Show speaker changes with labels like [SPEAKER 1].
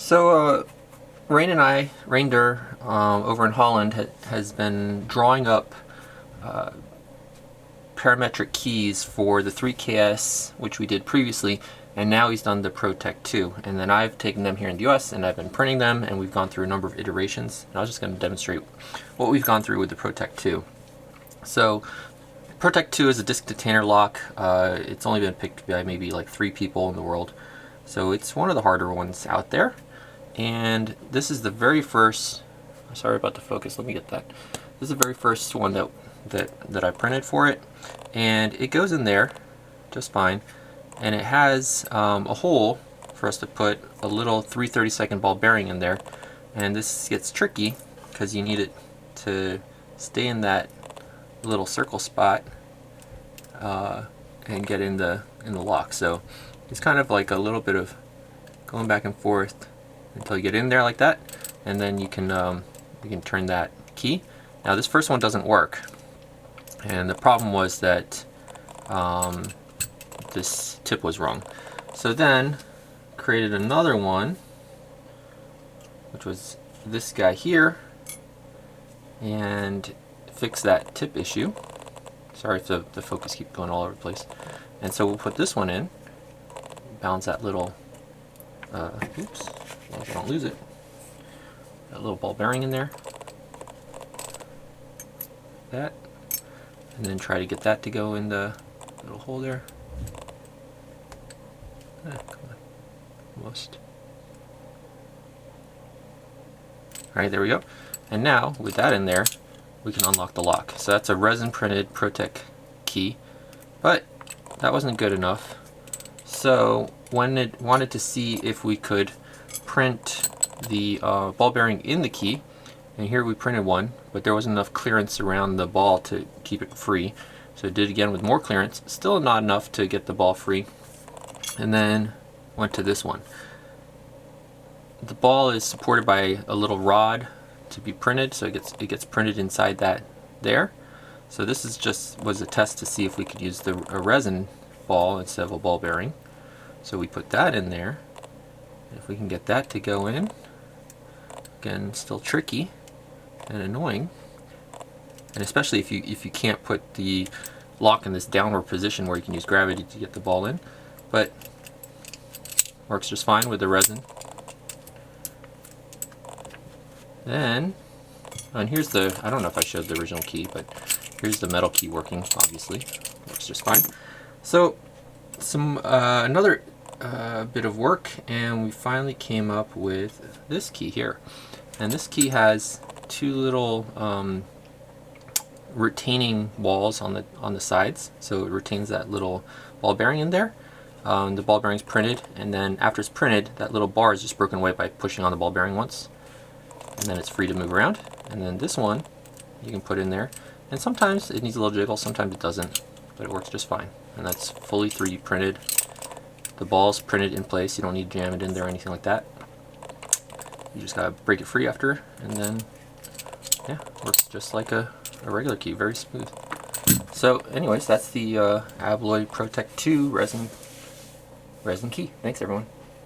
[SPEAKER 1] So Reinder, over in Holland, has been drawing up parametric keys for the 3KS, which we did previously, and now he's done the Protec 2. And then I've taken them here in the US and I've been printing them, and we've gone through a number of iterations. And I was just going to demonstrate what we've gone through with the Protec 2. So Protec 2 is a disc detainer lock. It's only been picked by maybe like 3 people in the world. So it's one of the harder ones out there. And this is the very first, sorry about the focus, let me get that. This is the very first one that I printed for it. And it goes in there just fine. And it has a hole for us to put a little 3/32 ball bearing in there. And this gets tricky because you need it to stay in that little circle spot and get in the lock. So it's kind of like a little bit of going back and forth until you get in there like that, and then you can turn that key. Now this first one doesn't work, and the problem was that this tip was wrong. So then created another one, which was this guy here, and fix that tip issue. Sorry if the focus keeps going all over the place. And so we'll put this one in, balance that little, oops, I don't lose it, that little ball bearing in there, that, and then try to get that to go in the little hole there. Come on, almost. Alright, there we go. And now, with that in there, we can unlock the lock. So that's a resin printed Protec key, but that wasn't good enough. So when it wanted to see if we could print the ball bearing in the key, and here we printed one, but there wasn't enough clearance around the ball to keep it free. So it did again with more clearance, still not enough to get the ball free. And then went to this one. The ball is supported by a little rod to be printed, so it gets printed inside that there. So this is was a test to see if we could use a resin ball instead of a ball bearing. So we put that in there. If we can get that to go in, again, still tricky and annoying, and especially if you can't put the lock in this downward position where you can use gravity to get the ball in, but works just fine with the resin. Then, and here's the, I don't know if I showed the original key, but here's the metal key working, obviously. Works just fine. So, another bit of work, and we finally came up with this key here. And this key has 2 little retaining walls on the sides, so it retains that little ball bearing in there. The ball bearing's printed, and then after it's printed, that little bar is just broken away by pushing on the ball bearing once, and then it's free to move around. And then this one you can put in there, and sometimes it needs a little jiggle, sometimes it doesn't, but it works just fine. And that's fully 3D printed. The ball's printed in place, you don't need to jam it in there or anything like that. You just gotta break it free after, and then yeah, works just like a regular key, very smooth. So anyways, that's the Abloy Protec 2 resin key. Thanks everyone.